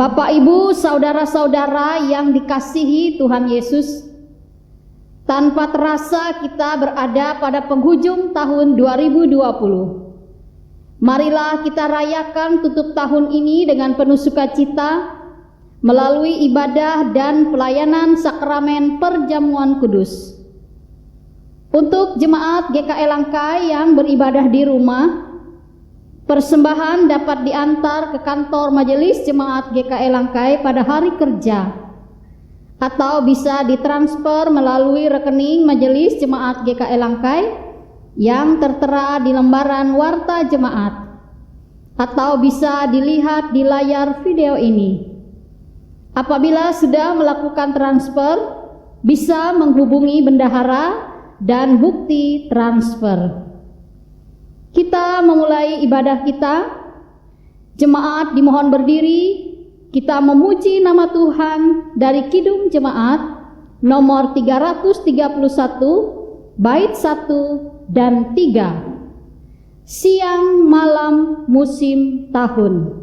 Bapak, Ibu, saudara-saudara yang dikasihi Tuhan Yesus, tanpa terasa kita berada pada penghujung tahun 2020. Marilah kita rayakan tutup tahun ini dengan penuh sukacita melalui ibadah dan pelayanan sakramen perjamuan kudus. Untuk jemaat GKI Langkai yang beribadah di rumah, persembahan dapat diantar ke kantor majelis jemaat GKI Langkai pada hari kerja atau bisa ditransfer melalui rekening majelis jemaat GKI Langkai yang tertera di lembaran warta jemaat atau bisa dilihat di layar video ini. Apabila sudah melakukan transfer, bisa menghubungi bendahara dan bukti transfer. Kita memulai ibadah kita. Jemaat dimohon berdiri. Kita memuji nama Tuhan dari Kidung Jemaat nomor 331 bait 1 dan 3. Siang malam musim tahun.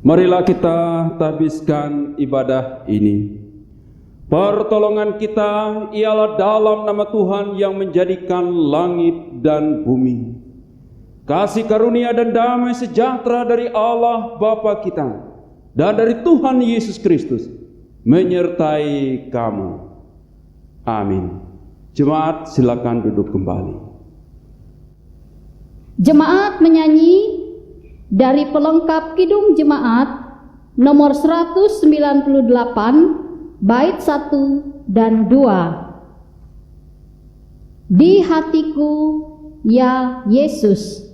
Marilah kita tabiskan ibadah ini. Pertolongan kita ialah dalam nama Tuhan yang menjadikan langit dan bumi. Kasih karunia dan damai sejahtera dari Allah Bapa kita dan dari Tuhan Yesus Kristus menyertai kamu. Amin. Jemaat silakan duduk kembali. Jemaat menyanyi dari pelengkap Kidung Jemaat nomor 198 bait 1 dan 2. Di hatiku ya Yesus. Yesus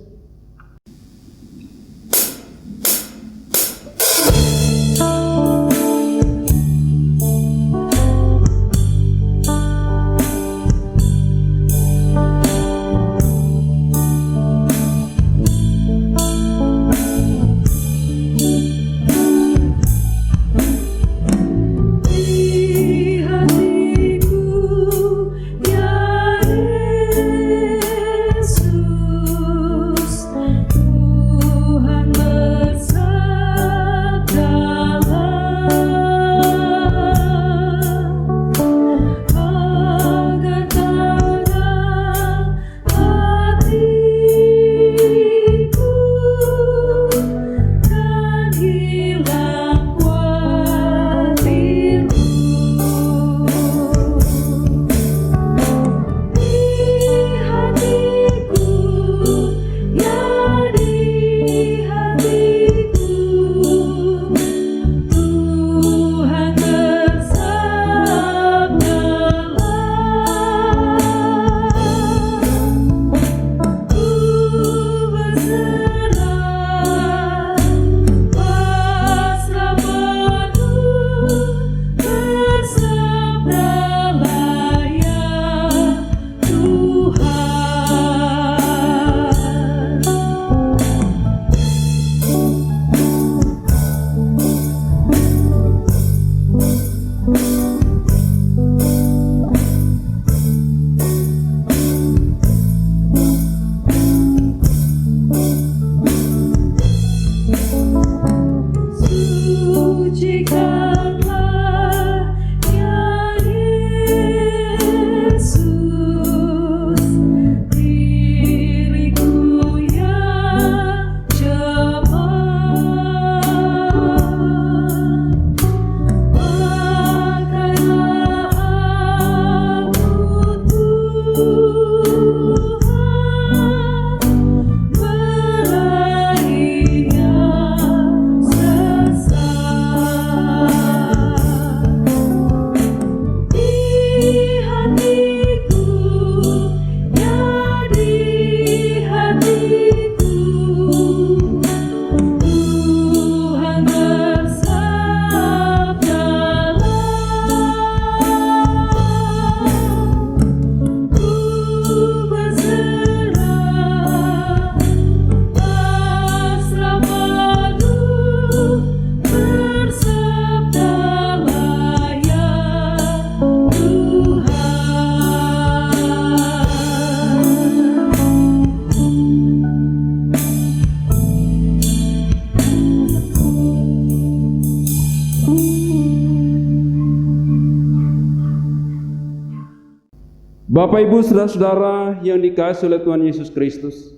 Bapak, Ibu, saudara-saudara yang dikasihi oleh Tuhan Yesus Kristus,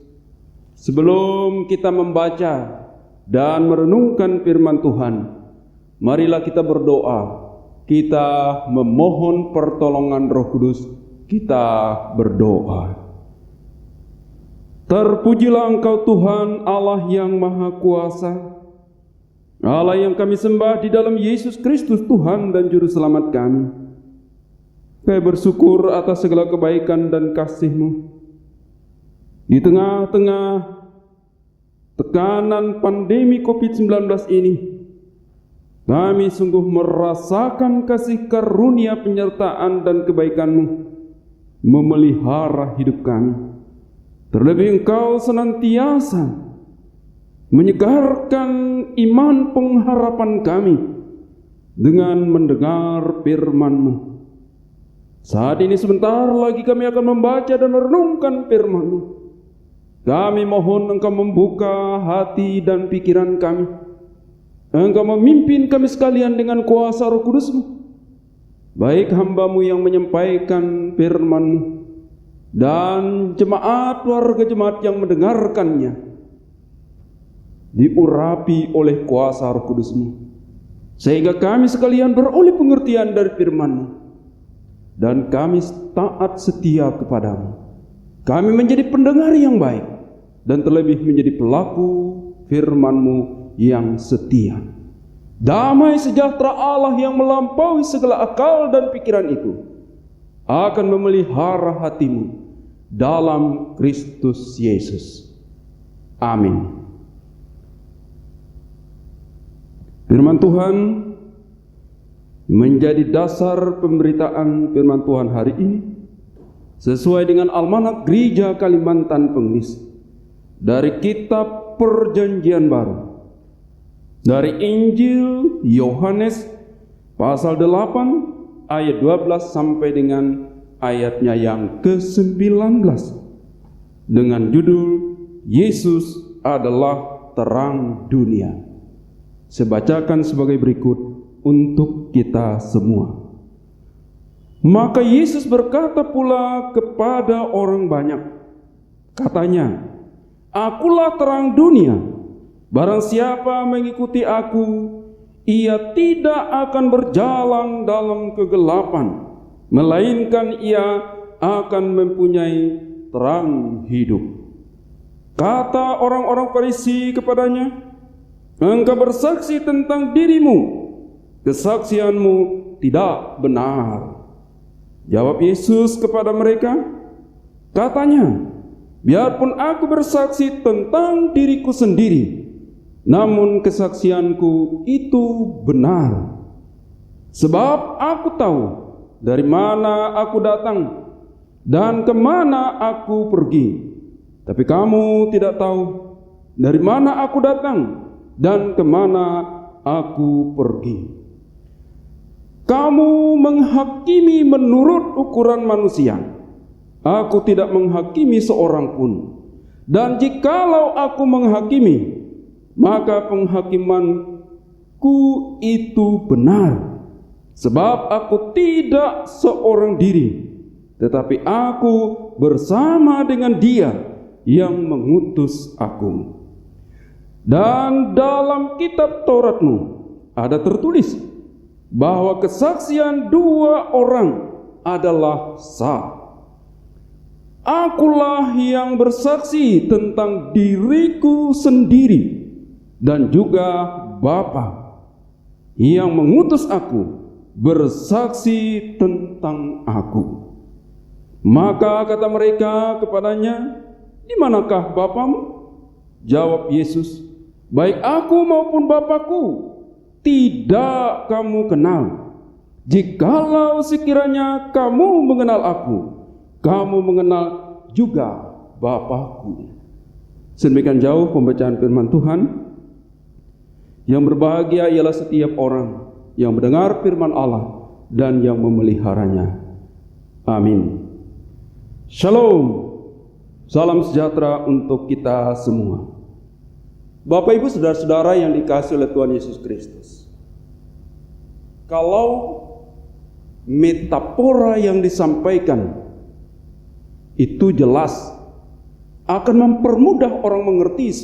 sebelum kita membaca dan merenungkan firman Tuhan, marilah kita berdoa. Kita memohon pertolongan Roh Kudus. Kita berdoa. Terpujilah Engkau Tuhan Allah yang Maha Kuasa, Allah yang kami sembah di dalam Yesus Kristus Tuhan dan Juru Selamat kami. Kami bersyukur atas segala kebaikan dan kasih-Mu. Di tengah-tengah tekanan pandemi COVID-19 ini, kami sungguh merasakan kasih karunia penyertaan dan kebaikan-Mu memelihara hidup kami. Terlebih Engkau senantiasa menyegarkan iman pengharapan kami dengan mendengar firman-Mu. Saat ini sebentar lagi kami akan membaca dan merenungkan firman-Mu. Kami mohon Engkau membuka hati dan pikiran kami. Engkau memimpin kami sekalian dengan kuasa Roh Kudus-Mu. Baik hamba-Mu yang menyampaikan firman-Mu dan jemaat warga jemaat yang mendengarkannya, diurapi oleh kuasa Roh Kudus-Mu, sehingga kami sekalian beroleh pengertian dari firman-Mu, dan kami taat setia kepadamu. Kami menjadi pendengar yang baik, dan terlebih menjadi pelaku firman-Mu yang setia. Damai sejahtera Allah yang melampaui segala akal dan pikiran itu akan memelihara hatimu dalam Kristus Yesus. Amin. Firman Tuhan menjadi dasar pemberitaan firman Tuhan hari ini sesuai dengan Almanak Gereja Kalimantan Pengemis dari kitab Perjanjian Baru, dari Injil Yohanes pasal 8 ayat 12 sampai dengan ayatnya yang ke-19 dengan judul Yesus adalah terang dunia. Saya bacakan sebagai berikut untuk kita semua. Maka Yesus berkata pula kepada orang banyak, katanya, Akulah terang dunia. Barang siapa mengikuti aku, ia tidak akan berjalan dalam kegelapan, melainkan ia akan mempunyai terang hidup. Kata orang-orang Farisi kepadanya, Engkau bersaksi tentang dirimu, kesaksianmu tidak benar. Jawab Yesus kepada mereka, katanya, biarpun aku bersaksi tentang diriku sendiri, namun kesaksianku itu benar. Sebab aku tahu dari mana aku datang dan kemana aku pergi. Tapi kamu tidak tahu dari mana aku datang dan kemana aku pergi. Kamu menghakimi menurut ukuran manusia. Aku tidak menghakimi seorang pun. Dan jikalau aku menghakimi, maka penghakimanku itu benar. Sebab aku tidak seorang diri, tetapi aku bersama dengan Dia yang mengutus aku. Dan dalam kitab Tauratmu ada tertulis bahwa kesaksian dua orang adalah sah. Akulah yang bersaksi tentang diriku sendiri, dan juga Bapa yang mengutus aku bersaksi tentang aku. Maka kata mereka kepadanya, di manakah Bapamu? Jawab Yesus, baik aku maupun Bapakku tidak kamu kenal. Jikalau sekiranya kamu mengenal aku, kamu mengenal juga Bapakku. Sedemikian jauh pembacaan firman Tuhan. Yang berbahagia ialah setiap orang yang mendengar firman Allah dan yang memeliharanya. Amin. Shalom. Salam sejahtera untuk kita semua. Bapak, Ibu, saudara-saudara yang dikasihi oleh Tuhan Yesus Kristus. Kalau metafora yang disampaikan itu jelas akan mempermudah orang mengerti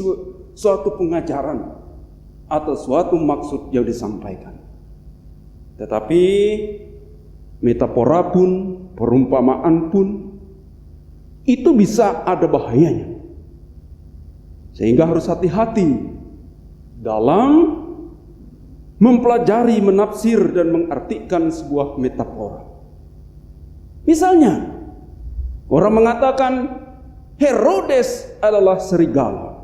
suatu pengajaran atau suatu maksud yang disampaikan. Tetapi metafora pun, perumpamaan pun, itu bisa ada bahayanya. Sehingga harus hati-hati dalam mempelajari, menafsir, dan mengartikan sebuah metafora. Misalnya, orang mengatakan Herodes adalah serigala.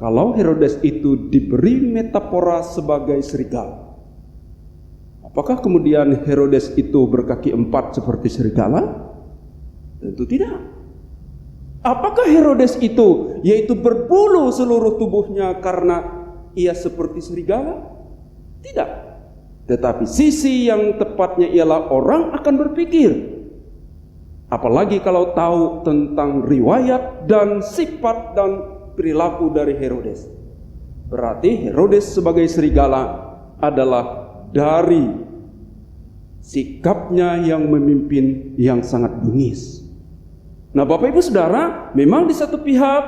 Kalau Herodes itu diberi metafora sebagai serigala, apakah kemudian Herodes itu berkaki 4 seperti serigala? Tentu tidak. Apakah Herodes itu yaitu berbulu seluruh tubuhnya karena ia seperti serigala? Tidak. Tetapi sisi yang tepatnya ialah orang akan berpikir, apalagi kalau tahu tentang riwayat dan sifat dan perilaku dari Herodes. Berarti Herodes sebagai serigala adalah dari sikapnya yang memimpin yang sangat bengis. Nah, Bapak Ibu Saudara, memang di satu pihak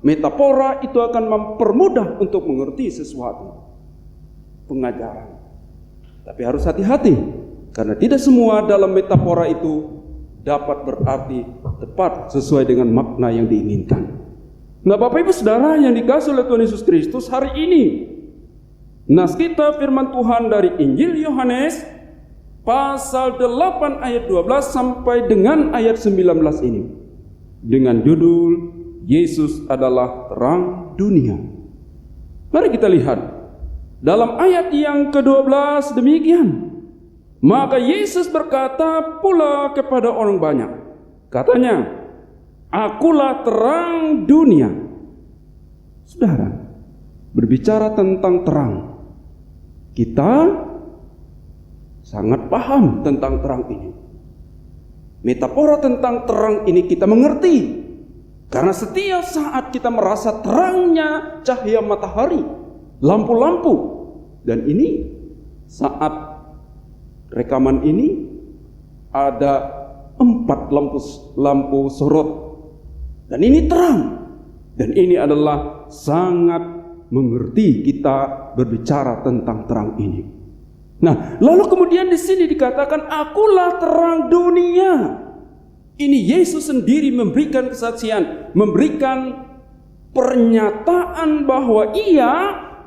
metafora itu akan mempermudah untuk mengerti sesuatu pengajaran. Tapi harus hati-hati, karena tidak semua dalam metafora itu dapat berarti tepat sesuai dengan makna yang diinginkan. Nah, Bapak Ibu Saudara yang dikasihi oleh Tuhan Yesus Kristus, hari ini nas kita firman Tuhan dari Injil Yohanes pasal 8 ayat 12 sampai dengan ayat 19 ini dengan judul Yesus adalah terang dunia. Mari kita lihat dalam ayat yang ke-12 demikian. Maka Yesus berkata pula kepada orang banyak, katanya, Akulah terang dunia. Saudara, berbicara tentang terang, kita sangat paham tentang terang ini. Metafora tentang terang ini kita mengerti, karena setiap saat kita merasa terangnya cahaya matahari, lampu-lampu. Dan ini saat rekaman ini ada 4 lampu sorot. Dan ini terang. Dan ini adalah sangat mengerti kita berbicara tentang terang ini. Nah, lalu kemudian di sini dikatakan akulah terang dunia. Ini Yesus sendiri memberikan kesaksian, memberikan pernyataan bahwa Ia,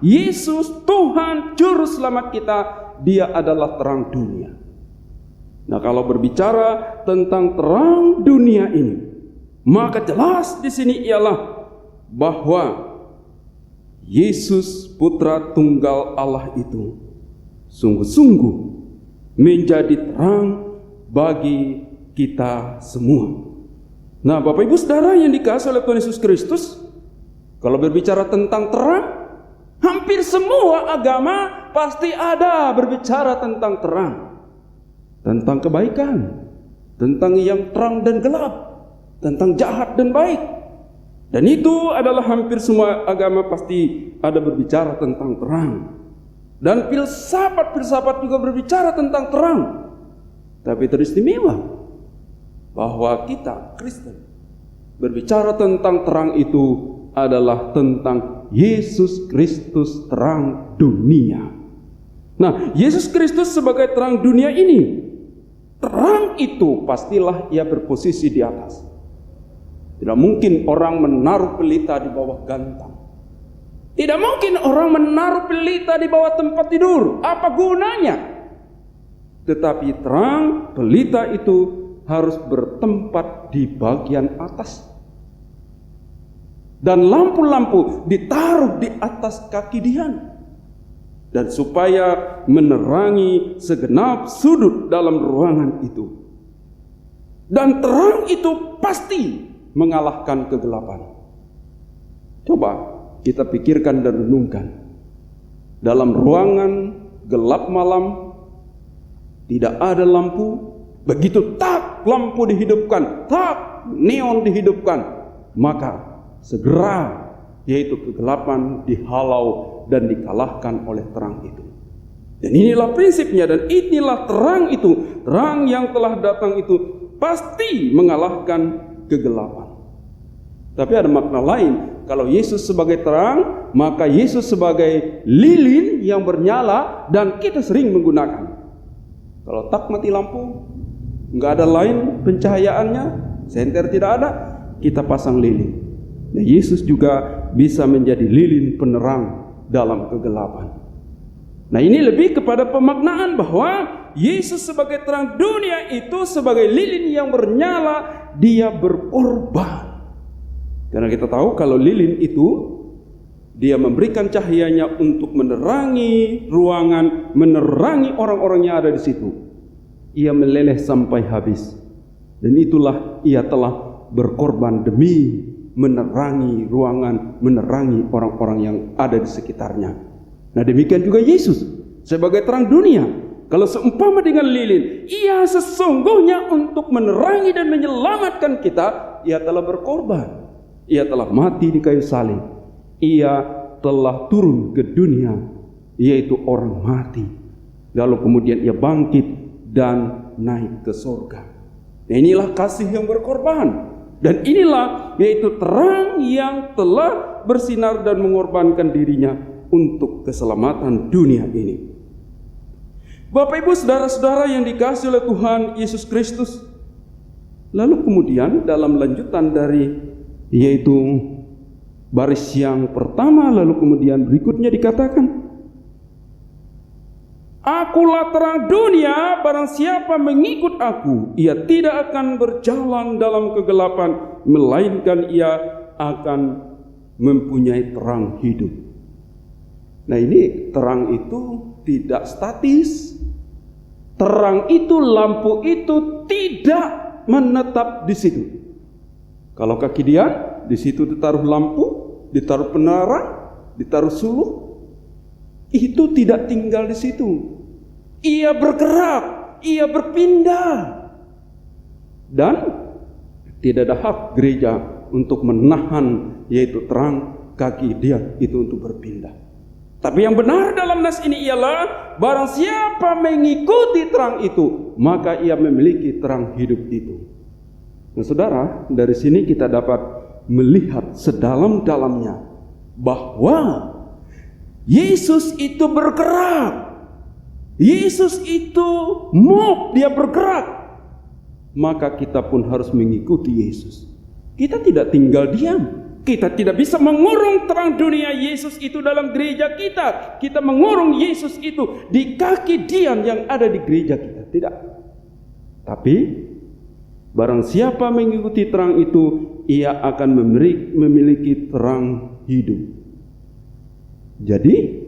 Yesus, Tuhan, Juru Selamat kita, Dia adalah terang dunia. Nah, kalau berbicara tentang terang dunia ini, maka jelas di sini ialah bahwa Yesus Putra Tunggal Allah itu sungguh-sungguh menjadi terang bagi kita semua. Nah, Bapak Ibu Saudara yang dikasihi oleh Tuhan Yesus Kristus, kalau berbicara tentang terang, hampir semua agama pasti ada berbicara tentang terang, tentang kebaikan, tentang yang terang dan gelap, tentang jahat dan baik. Dan itu adalah hampir semua agama pasti ada berbicara tentang terang. Dan filsafat juga berbicara tentang terang. Tapi teristimewa bahwa kita Kristen berbicara tentang terang itu adalah tentang Yesus Kristus terang dunia. Nah, Yesus Kristus sebagai terang dunia ini, terang itu pastilah Ia berposisi di atas. Tidak mungkin orang menaruh pelita di bawah gantang. Tidak mungkin orang menaruh pelita di bawah tempat tidur. Apa gunanya? Tetapi terang pelita itu harus bertempat di bagian atas. Dan lampu-lampu ditaruh di atas kaki Dian. Dan supaya menerangi segenap sudut dalam ruangan itu. Dan terang itu pasti mengalahkan kegelapan. Coba kita pikirkan dan renungkan. Dalam ruangan gelap malam, tidak ada lampu. Begitu tak lampu dihidupkan, tak neon dihidupkan, maka segera yaitu kegelapan dihalau dan dikalahkan oleh terang itu. Dan inilah prinsipnya, dan inilah terang itu. Terang yang telah datang itu pasti mengalahkan kegelapan. Tapi ada makna lain. Kalau Yesus sebagai terang, maka Yesus sebagai lilin yang bernyala dan kita sering menggunakan. Kalau tak mati lampu, nggak ada lain pencahayaannya, senter tidak ada, kita pasang lilin. Nah, Yesus juga bisa menjadi lilin penerang dalam kegelapan. Nah, ini lebih kepada pemaknaan bahwa Yesus sebagai terang dunia itu sebagai lilin yang bernyala, dia berkorban. Karena kita tahu kalau lilin itu dia memberikan cahayanya untuk menerangi ruangan, menerangi orang-orang yang ada di situ. Ia meleleh sampai habis. Dan itulah ia telah berkorban demi menerangi ruangan, menerangi orang-orang yang ada di sekitarnya. Nah, demikian juga Yesus sebagai terang dunia. Kalau seumpama dengan lilin, ia sesungguhnya untuk menerangi dan menyelamatkan kita, ia telah berkorban. Ia telah mati di kayu salib. Ia telah turun ke dunia, yaitu orang mati. Lalu kemudian ia bangkit dan naik ke surga. Nah, inilah kasih yang berkorban. Dan inilah yaitu terang yang telah bersinar dan mengorbankan dirinya untuk keselamatan dunia ini. Bapak Ibu saudara-saudara yang dikasihi oleh Tuhan Yesus Kristus. Lalu kemudian dalam lanjutan dari yaitu baris yang pertama, lalu kemudian berikutnya dikatakan, Akulah terang dunia, barang siapa mengikut aku, ia tidak akan berjalan dalam kegelapan, melainkan ia akan mempunyai terang hidup. Nah, ini terang itu tidak statis. Terang itu, lampu itu tidak menetap di situ. Kalau kaki dia, di situ ditaruh lampu, ditaruh penerang, ditaruh suluh, itu tidak tinggal di situ. Ia bergerak, ia berpindah. Dan tidak ada hak gereja untuk menahan yaitu terang kaki dia itu untuk berpindah. Tapi yang benar dalam nas ini ialah barang siapa mengikuti terang itu, maka ia memiliki terang hidup itu. Nah, saudara, dari sini kita dapat melihat sedalam-dalamnya bahwa Yesus itu bergerak. Yesus itu dia bergerak. Maka kita pun harus mengikuti Yesus. Kita tidak tinggal diam. Kita tidak bisa mengurung terang dunia Yesus itu dalam gereja kita. Kita mengurung Yesus itu di kaki Dian yang ada di gereja kita. Tidak. Tapi barang siapa mengikuti terang itu, ia akan memiliki terang hidup. Jadi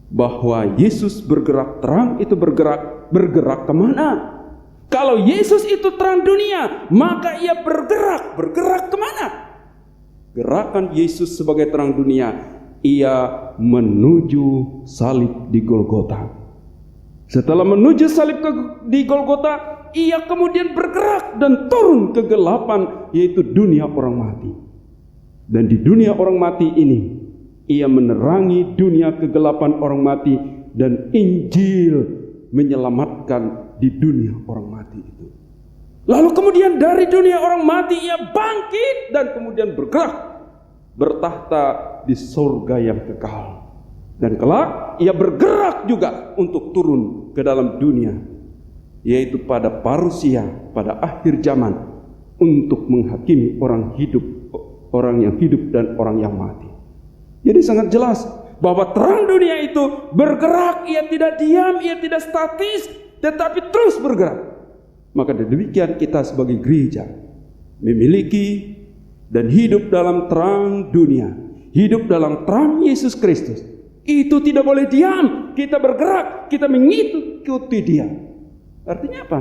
bahwa Yesus bergerak, terang itu bergerak kemana? Kalau Yesus itu terang dunia, maka ia bergerak kemana? Gerakan Yesus sebagai terang dunia, ia menuju salib di Golgota. Setelah menuju salib di Golgota, ia kemudian bergerak dan turun ke kegelapan, yaitu dunia orang mati. Dan di dunia orang mati ini, ia menerangi dunia kegelapan orang mati, dan Injil menyelamatkan di dunia orang mati itu. Lalu kemudian dari dunia orang mati ia bangkit dan kemudian bergerak, bertahta di surga yang kekal. Dan kelak ia bergerak juga untuk turun ke dalam dunia, yaitu pada parusia, pada akhir zaman, untuk menghakimi orang hidup, orang yang hidup dan orang yang mati. Jadi sangat jelas bahwa terang dunia itu bergerak, ia tidak diam, ia tidak statis, tetapi terus bergerak. Maka demikian kita sebagai gereja memiliki dan hidup dalam terang dunia, hidup dalam terang Yesus Kristus. Itu tidak boleh diam, kita bergerak, kita mengikuti Dia. Artinya apa?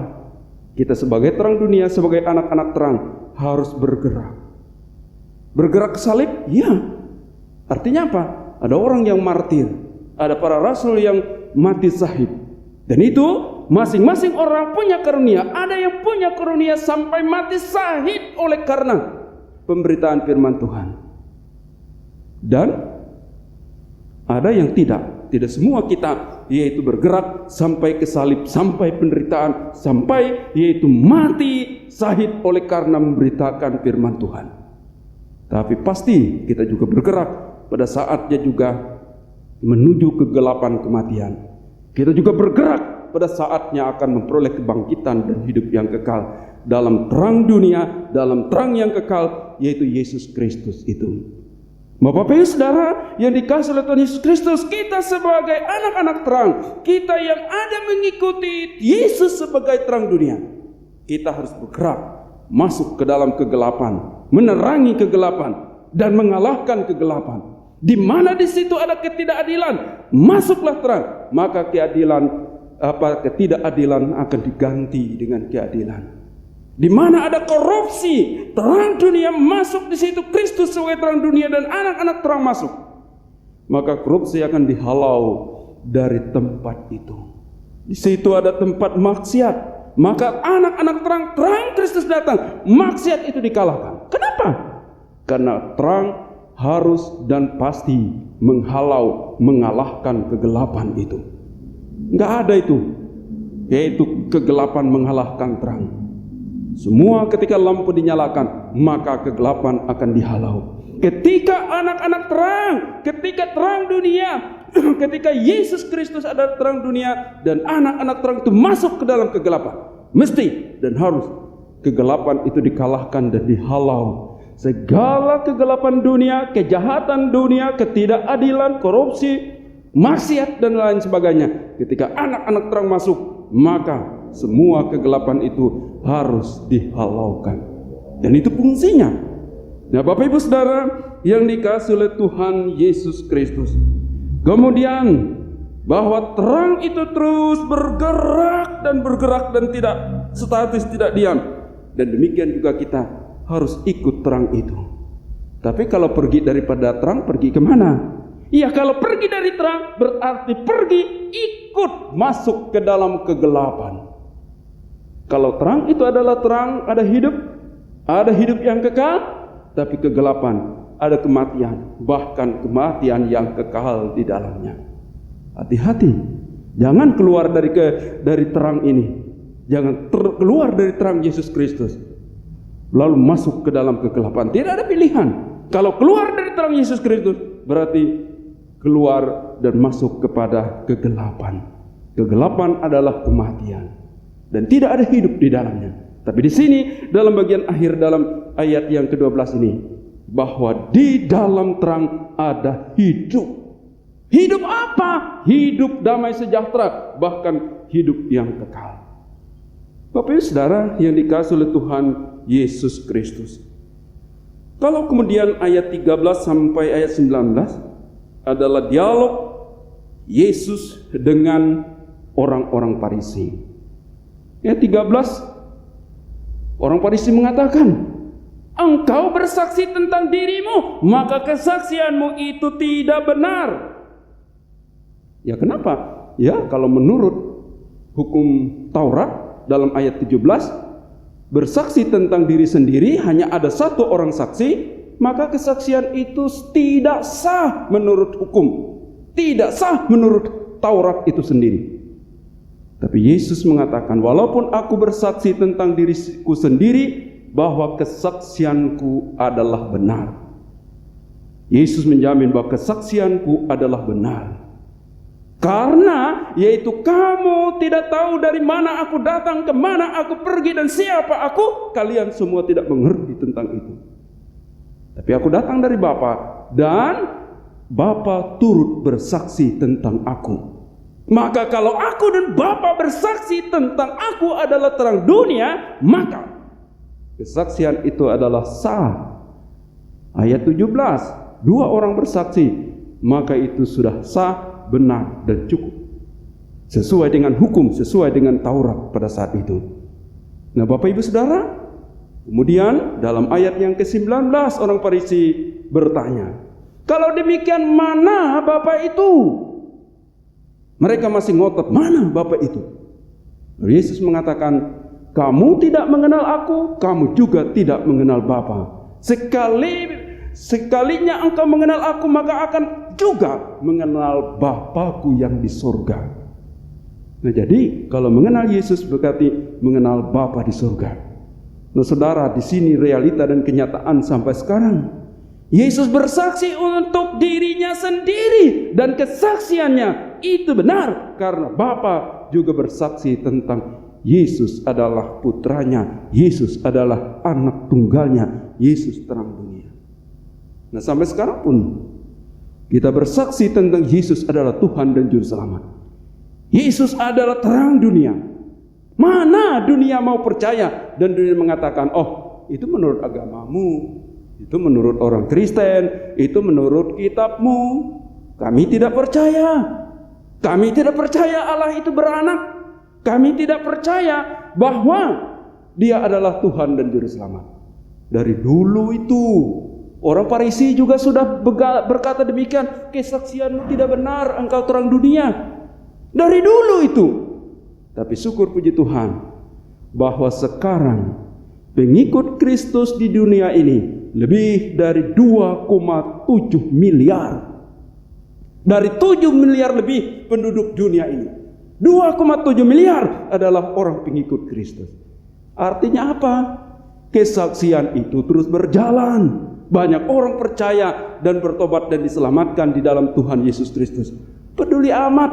Kita sebagai terang dunia, sebagai anak-anak terang harus bergerak. Bergerak ke salib? Ya. Artinya apa? Ada orang yang martir, ada para rasul yang mati syahid. Dan itu masing-masing orang punya karunia. Ada yang punya karunia sampai mati syahid oleh karena pemberitaan firman Tuhan. Dan Ada yang tidak. Tidak semua kita yaitu bergerak sampai ke salib, sampai penderitaan, sampai yaitu mati syahid oleh karena memberitakan firman Tuhan. Tapi pasti kita juga bergerak pada saatnya juga menuju kegelapan kematian. Kita juga bergerak pada saatnya akan memperoleh kebangkitan dan hidup yang kekal dalam terang dunia, dalam terang yang kekal, yaitu Yesus Kristus itu. Bapak Ibu Saudara yang dikasihi oleh Tuhan Yesus Kristus, kita sebagai anak-anak terang, kita yang ada mengikuti Yesus sebagai terang dunia, kita harus bergerak masuk ke dalam kegelapan, menerangi kegelapan dan mengalahkan kegelapan. Di mana di situ ada ketidakadilan, masuklah terang, maka ketidakadilan akan diganti dengan keadilan. Di mana ada korupsi, terang dunia masuk di situ, Kristus sebagai terang dunia dan anak-anak terang masuk, maka korupsi akan dihalau dari tempat itu. Di situ ada tempat maksiat, maka anak-anak terang Kristus datang, maksiat itu dikalahkan. Kenapa? Karena terang harus dan pasti menghalau, mengalahkan kegelapan itu. Nggak ada itu, yaitu kegelapan mengalahkan terang. Semua ketika lampu dinyalakan, maka kegelapan akan dihalau. Ketika anak-anak terang, ketika terang dunia, ketika Yesus Kristus adalah terang dunia dan anak-anak terang itu masuk ke dalam kegelapan, mesti dan harus kegelapan itu dikalahkan dan dihalau. Segala kegelapan dunia, kejahatan dunia, ketidakadilan, korupsi, maksiat dan lain sebagainya, ketika anak-anak terang masuk, maka semua kegelapan itu harus dihalaukan. Dan itu fungsinya. Nah, Bapak Ibu Saudara yang dikasihi oleh Tuhan Yesus Kristus, kemudian bahwa terang itu terus bergerak dan tidak statis, tidak diam. Dan demikian juga kita harus ikut terang itu. Tapi kalau pergi daripada terang, pergi kemana? Iya, kalau pergi dari terang berarti pergi ikut masuk ke dalam kegelapan. Kalau terang itu adalah terang, ada hidup yang kekal, tapi kegelapan ada kematian, bahkan kematian yang kekal di dalamnya. Hati-hati, jangan keluar dari terang ini, jangan keluar dari terang Yesus Kristus lalu masuk ke dalam kegelapan. Tidak ada pilihan. Kalau keluar dari terang Yesus Kristus berarti keluar dan masuk kepada kegelapan. Kegelapan adalah kematian dan tidak ada hidup di dalamnya. Tapi di sini dalam bagian akhir dalam ayat yang ke-12 ini, bahwa di dalam terang ada hidup. Hidup apa? Hidup damai sejahtera, bahkan hidup yang kekal. Bapak Ibu Saudara yang dikasihi oleh Tuhan Yesus Kristus, kalau kemudian ayat 13 sampai ayat 19 adalah dialog Yesus dengan orang-orang Farisi. Ayat 13, orang Farisi mengatakan, engkau bersaksi tentang dirimu, maka kesaksianmu itu tidak benar. Ya, kenapa? Ya, kalau menurut hukum Taurat dalam ayat 17, bersaksi tentang diri sendiri hanya ada satu orang saksi, maka kesaksian itu tidak sah menurut hukum, tidak sah menurut Taurat itu sendiri. Tapi Yesus mengatakan, walaupun aku bersaksi tentang diriku sendiri, bahwa kesaksianku adalah benar. Yesus menjamin bahwa kesaksianku adalah benar. Karena yaitu kamu tidak tahu dari mana aku datang, kemana aku pergi, dan siapa aku. Kalian semua tidak mengerti tentang itu. Tapi aku datang dari Bapa, dan Bapa turut bersaksi tentang aku. Maka kalau aku dan Bapa bersaksi tentang aku adalah terang dunia, maka kesaksian itu adalah sah. Ayat 17, dua orang bersaksi, maka itu sudah sah, benar, dan cukup. Sesuai dengan hukum, sesuai dengan Taurat pada saat itu. Nah, Bapak Ibu Saudara, kemudian dalam ayat yang ke-19 orang Farisi bertanya, kalau demikian mana Bapak itu? Mereka masih ngotot, mana Bapak itu? Yesus mengatakan, kamu tidak mengenal aku, kamu juga tidak mengenal Bapa. Sekalinya engkau mengenal aku, maka akan juga mengenal Bapa-Ku yang di surga. Nah, jadi kalau mengenal Yesus berarti mengenal Bapa di surga. Nah, saudara, di sini realita dan kenyataan sampai sekarang. Yesus bersaksi untuk dirinya sendiri dan kesaksiannya itu benar karena Bapa juga bersaksi tentang Yesus adalah putranya, Yesus adalah anak tunggalnya, Yesus terang dunia. Nah, sampai sekarang pun kita bersaksi tentang Yesus adalah Tuhan dan Juru Selamat. Yesus adalah terang dunia. Mana dunia mau percaya dan dunia mengatakan, oh itu menurut agamamu, itu menurut orang Kristen, itu menurut kitabmu. Kami tidak percaya. Kami tidak percaya Allah itu beranak. Kami tidak percaya bahwa Dia adalah Tuhan dan Juru Selamat. Dari dulu itu orang Farisi juga sudah berkata demikian, kesaksianmu tidak benar, engkau terang dunia. Dari dulu itu. Tapi syukur puji Tuhan bahwa sekarang pengikut Kristus di dunia ini lebih dari 2,7 miliar. Dari 7 miliar lebih penduduk dunia ini, 2,7 miliar adalah orang pengikut Kristus. Artinya apa? Kesaksian itu terus berjalan. Banyak orang percaya dan bertobat dan diselamatkan di dalam Tuhan Yesus Kristus. Peduli amat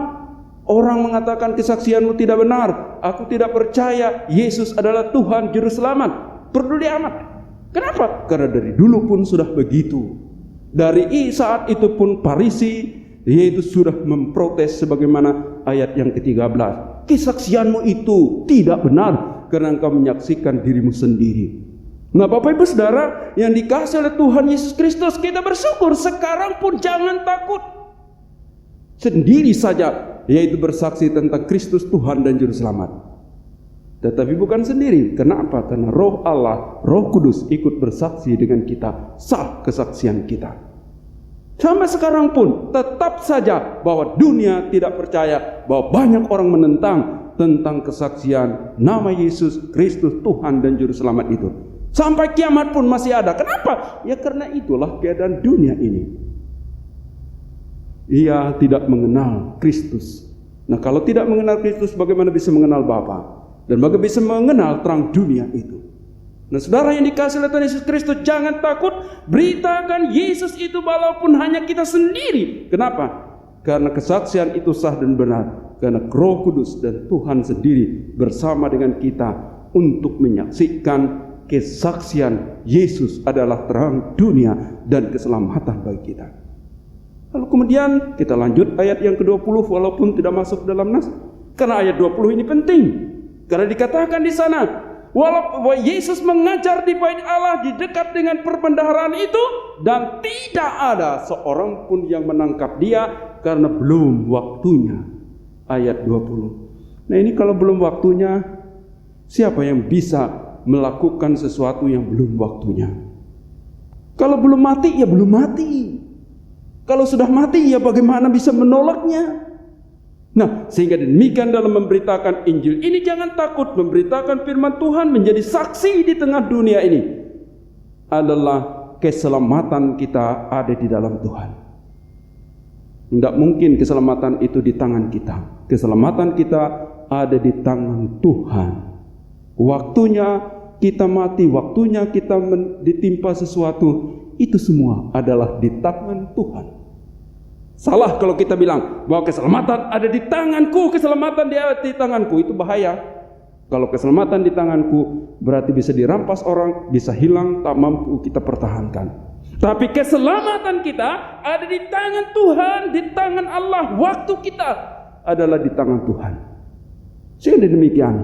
orang mengatakan kesaksianmu tidak benar, aku tidak percaya Yesus adalah Tuhan Juru Selamat. Peduli amat. Kenapa? Karena dari dulu pun sudah begitu. Dari saat itu pun Farisi yaitu sudah memprotes sebagaimana ayat yang ke-13. Kesaksianmu itu tidak benar karena engkau menyaksikan dirimu sendiri. Nah, Bapak Ibu Saudara yang dikasihi oleh Tuhan Yesus Kristus, kita bersyukur sekarang pun jangan takut. Sendiri saja yaitu bersaksi tentang Kristus Tuhan dan Juru Selamat. Tetapi bukan sendiri. Kenapa? Karena Roh Allah, Roh Kudus ikut bersaksi dengan kita, sah kesaksian kita. Sampai sekarang pun tetap saja bahwa dunia tidak percaya, bahwa banyak orang menentang tentang kesaksian nama Yesus Kristus Tuhan dan Juru Selamat itu. Sampai kiamat pun masih ada. Kenapa? Ya karena itulah keadaan dunia ini. Ia tidak mengenal Kristus. Nah, kalau tidak mengenal Kristus, bagaimana bisa mengenal Bapa? Dan bagaimana bisa mengenal terang dunia itu? Nah, saudara yang dikasihi oleh Tuhan Yesus Kristus, jangan takut, beritakan Yesus itu walaupun hanya kita sendiri. Kenapa? Karena kesaksian itu sah dan benar. Karena Roh Kudus dan Tuhan sendiri bersama dengan kita untuk menyaksikan kesaksian Yesus adalah terang dunia dan keselamatan bagi kita. Lalu kemudian kita lanjut ayat yang ke-20 walaupun tidak masuk dalam nas. Karena ayat 20 ini penting. Karena dikatakan di sana, walaupun Yesus mengajar di bait Allah di dekat dengan perbendaharaan itu, dan tidak ada seorang pun yang menangkap dia karena belum waktunya. Ayat 20. Nah, ini kalau belum waktunya, siapa yang bisa melakukan sesuatu yang belum waktunya? Kalau belum mati, ya belum mati. Kalau sudah mati, ya bagaimana bisa menolaknya? Nah, sehingga demikian dalam memberitakan Injil ini jangan takut. Memberitakan firman Tuhan menjadi saksi di tengah dunia ini adalah keselamatan kita ada di dalam Tuhan. Tidak mungkin keselamatan itu di tangan kita. Keselamatan kita ada di tangan Tuhan. Waktunya kita mati, waktunya kita ditimpa sesuatu, itu semua adalah di tangan Tuhan. Salah kalau kita bilang bahwa keselamatan ada di tanganku, keselamatan ada di tanganku, itu bahaya. Kalau keselamatan di tanganku berarti bisa dirampas orang, bisa hilang, tak mampu kita pertahankan. Tapi keselamatan kita ada di tangan Tuhan, di tangan Allah. Waktu kita adalah di tangan Tuhan. Sehingga demikian,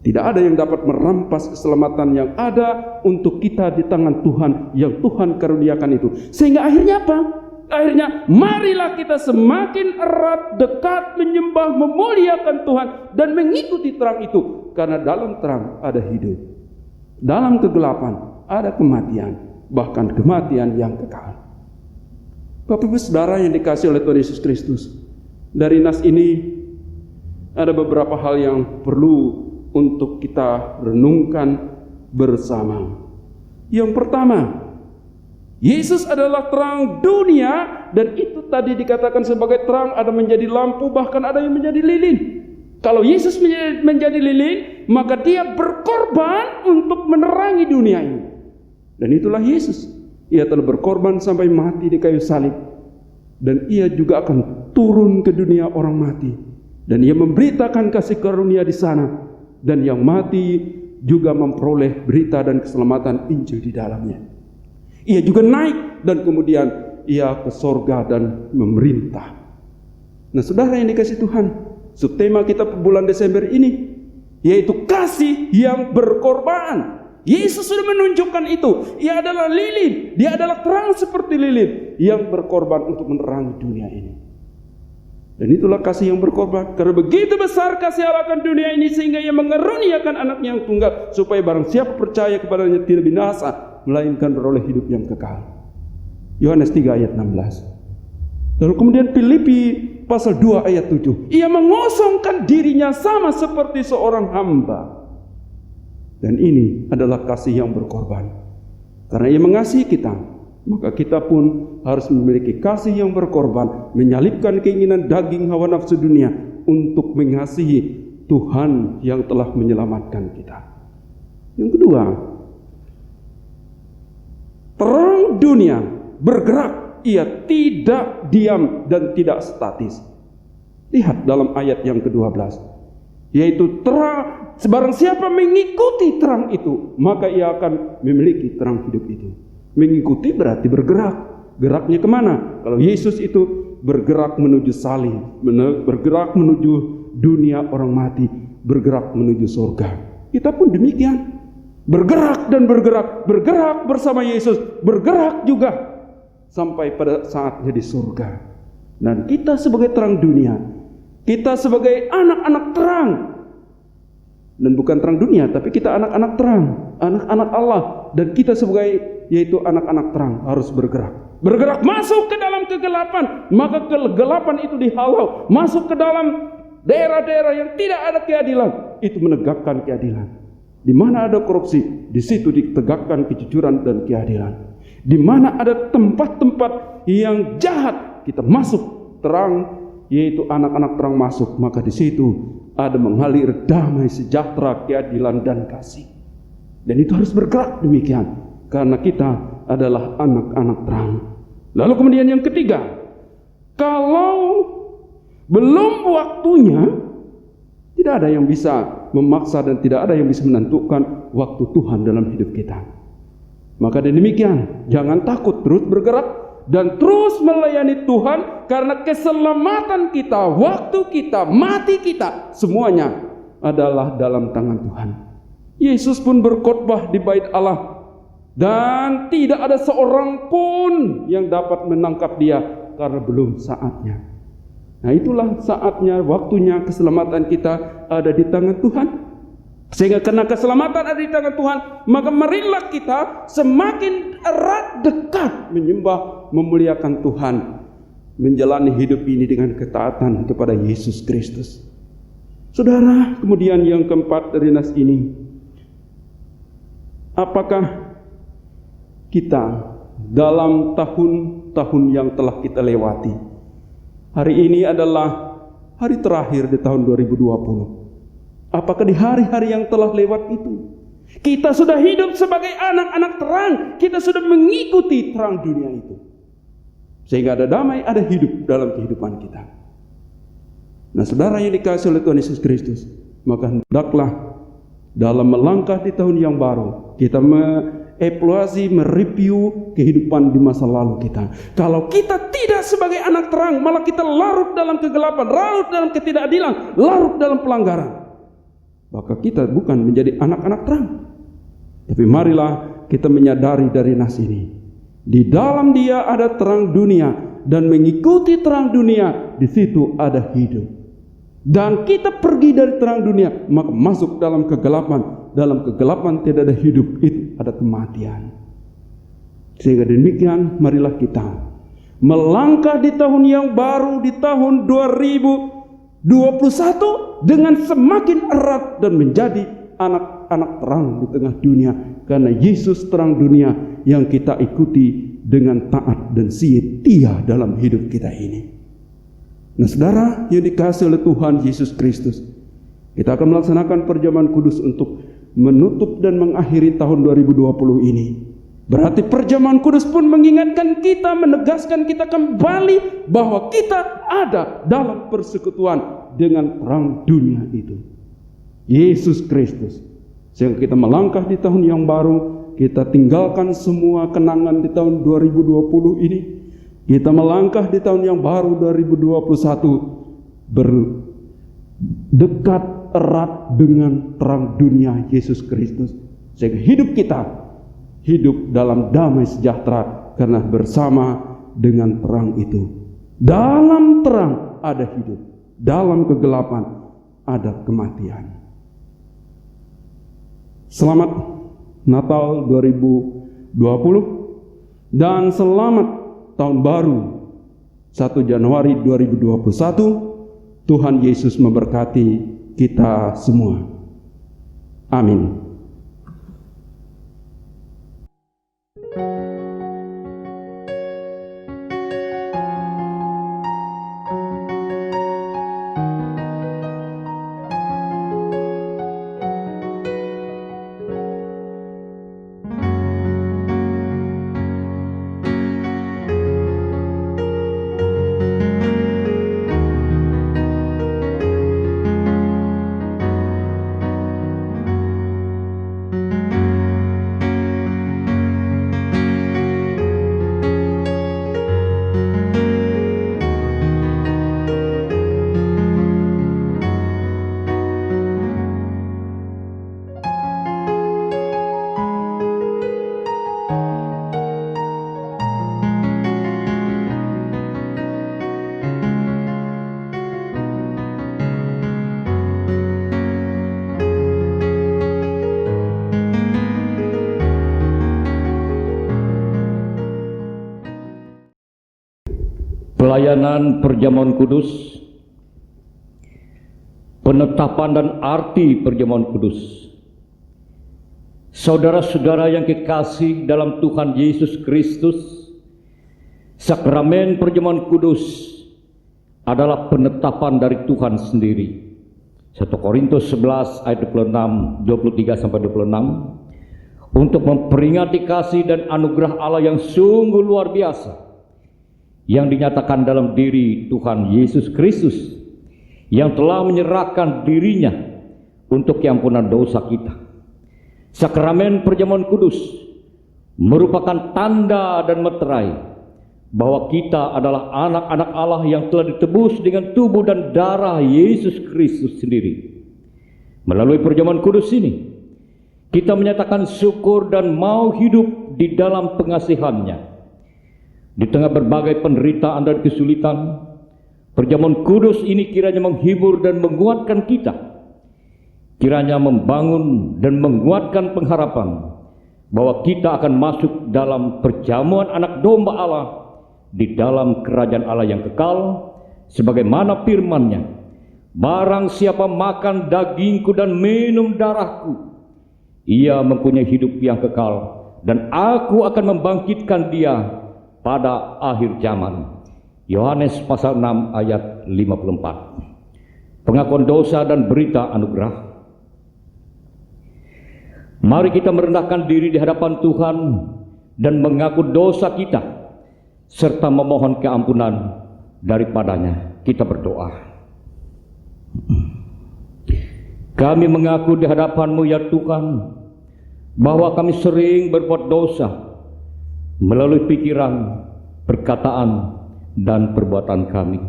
tidak ada yang dapat merampas keselamatan yang ada untuk kita di tangan Tuhan yang Tuhan karuniakan itu. Sehingga akhirnya apa? Akhirnya marilah kita semakin erat, dekat, menyembah, memuliakan Tuhan dan mengikuti terang itu. Karena dalam terang ada hidup, dalam kegelapan ada kematian, bahkan kematian yang kekal. Bapak Ibu Saudara yang dikasihi oleh Tuhan Yesus Kristus, dari nas ini ada beberapa hal yang perlu untuk kita renungkan bersama. Yang pertama, Yesus adalah terang dunia, dan itu tadi dikatakan sebagai terang, ada menjadi lampu, bahkan ada yang menjadi lilin. Kalau Yesus menjadi lilin, maka dia berkorban untuk menerangi dunia ini. Dan itulah Yesus. Ia telah berkorban sampai mati di kayu salib. Dan ia juga akan turun ke dunia orang mati. Dan ia memberitakan kasih karunia di sana. Dan yang mati juga memperoleh berita dan keselamatan Injil di dalamnya. Ia juga naik dan kemudian ia ke sorga dan memerintah. Nah, saudara yang dikasih Tuhan, subtema kita bulan Desember ini yaitu kasih yang berkorban. Yesus sudah menunjukkan itu. Ia adalah lilin, dia adalah terang seperti lilin yang berkorban untuk menerangi dunia ini. Dan itulah kasih yang berkorban. Karena begitu besar kasih Allah akan dunia ini, sehingga ia mengaruniakan anaknya yang tunggal, supaya barang siapa percaya kepadanya tidak binasa, melainkan beroleh hidup yang kekal. Yohanes 3 ayat 16. Lalu kemudian Filipi pasal 2 ayat 7. Ia mengosongkan dirinya sama seperti seorang hamba. Dan ini adalah kasih yang berkorban. Karena ia mengasihi kita, maka kita pun harus memiliki kasih yang berkorban, menyalipkan keinginan daging hawa nafsu dunia untuk mengasihi Tuhan yang telah menyelamatkan kita. Yang kedua, terang dunia bergerak, ia tidak diam dan tidak statis. Lihat dalam ayat yang ke-12, yaitu terang, barang siapa mengikuti terang itu, maka ia akan memiliki terang hidup itu. Mengikuti berarti bergerak. Geraknya kemana? Kalau Yesus itu bergerak menuju salib, bergerak menuju dunia orang mati, bergerak menuju surga. Kita pun demikian. Bergerak dan bergerak, bergerak bersama Yesus, bergerak juga sampai pada saatnya di surga. Dan kita sebagai terang dunia, kita sebagai anak-anak terang, dan bukan terang dunia, tapi kita anak-anak terang, anak-anak Allah, dan kita sebagai yaitu anak-anak terang harus bergerak. Bergerak masuk ke dalam kegelapan, maka kegelapan itu dihalau. Masuk ke dalam daerah-daerah yang tidak ada keadilan, itu menegakkan keadilan. Di mana ada korupsi, di situ ditegakkan kejujuran dan keadilan. Di mana ada tempat-tempat yang jahat, kita masuk terang, yaitu anak-anak terang masuk, maka di situ ada mengalir damai, sejahtera, keadilan dan kasih. Dan itu harus bergerak demikian, karena kita adalah anak-anak terang. Lalu kemudian yang ketiga, kalau belum waktunya, tidak ada yang bisa memaksa dan tidak ada yang bisa menentukan waktu Tuhan dalam hidup kita. Maka demikian, jangan takut, terus bergerak dan terus melayani Tuhan, karena keselamatan kita, waktu kita, mati kita, semuanya adalah dalam tangan Tuhan. Yesus pun berkhotbah di bait Allah, dan tidak ada seorang pun yang dapat menangkap dia karena belum saatnya. Nah, itulah saatnya, waktunya keselamatan kita ada di tangan Tuhan. Sehingga karena keselamatan ada di tangan Tuhan, maka marilah kita semakin erat dekat menyembah, memuliakan Tuhan, menjalani hidup ini dengan ketaatan kepada Yesus Kristus. Saudara, kemudian yang keempat dari nas ini, apakah kita dalam tahun-tahun yang telah kita lewati, hari ini adalah hari terakhir di tahun 2020. Apakah di hari-hari yang telah lewat itu kita sudah hidup sebagai anak-anak terang, kita sudah mengikuti terang dunia itu, sehingga ada damai, ada hidup dalam kehidupan kita. Nah, saudara yang dikasihi oleh Tuhan Yesus Kristus, maka hendaklah dalam melangkah di tahun yang baru, kita evaluasi, mereview kehidupan di masa lalu kita. Kalau kita tidak sebagai anak terang, malah kita larut dalam kegelapan, larut dalam ketidakadilan, larut dalam pelanggaran, maka kita bukan menjadi anak-anak terang. Tapi marilah kita menyadari dari nas ini, di dalam dia ada terang dunia, dan mengikuti terang dunia, di situ ada hidup. Dan kita pergi dari terang dunia, maka masuk dalam kegelapan. Dalam kegelapan tidak ada hidup, itu ada kematian. Sehingga demikian, marilah kita melangkah di tahun yang baru, di tahun 2021 dengan semakin erat dan menjadi anak-anak terang di tengah dunia, karena Yesus terang dunia yang kita ikuti dengan taat dan setia dalam hidup kita ini. Nah saudara yang dikasihi oleh Tuhan Yesus Kristus, kita akan melaksanakan perjamuan kudus untuk menutup dan mengakhiri tahun 2020 ini. Berarti perjamuan kudus pun mengingatkan kita, menegaskan kita kembali bahwa kita ada dalam persekutuan dengan terang dunia itu, Yesus Kristus. Sehingga kita melangkah di tahun yang baru, kita tinggalkan semua kenangan di tahun 2020 ini. Kita melangkah di tahun yang baru 2021 berdekat erat dengan terang dunia Yesus Kristus. Sehingga hidup kita hidup dalam damai sejahtera karena bersama dengan terang itu. Dalam terang ada hidup, dalam kegelapan ada kematian. Selamat Natal 2020 dan selamat Tahun Baru 1 Januari 2021. Tuhan Yesus memberkati kita semua. Amin. Pelayanan perjamuan kudus, penetapan dan arti perjamuan kudus. Saudara-saudara yang kekasih dalam Tuhan Yesus Kristus, sakramen perjamuan kudus adalah penetapan dari Tuhan sendiri. 1 Korintus 11 ayat 26, 23 sampai 26, untuk memperingati kasih dan anugerah Allah yang sungguh luar biasa yang dinyatakan dalam diri Tuhan Yesus Kristus, yang telah menyerahkan dirinya untuk keampunan dosa kita. Sakramen perjamuan kudus merupakan tanda dan meterai bahwa kita adalah anak-anak Allah yang telah ditebus dengan tubuh dan darah Yesus Kristus sendiri. Melalui perjamuan kudus ini, kita menyatakan syukur dan mau hidup di dalam pengasihan-Nya. Di tengah berbagai penderitaan dan kesulitan, perjamuan kudus ini kiranya menghibur dan menguatkan kita. Kiranya membangun dan menguatkan pengharapan bahwa kita akan masuk dalam perjamuan anak domba Allah di dalam kerajaan Allah yang kekal, sebagaimana firman-Nya, barang siapa makan dagingku dan minum darahku, ia mempunyai hidup yang kekal, dan aku akan membangkitkan dia pada akhir zaman. Yohanes pasal 6 ayat 54. Pengakuan dosa dan berita anugerah. Mari kita merendahkan diri di hadapan Tuhan dan mengaku dosa kita serta memohon keampunan daripadanya. Kita berdoa. Kami mengaku di hadapan-Mu ya Tuhan bahwa kami sering berbuat dosa melalui pikiran, perkataan, dan perbuatan kami.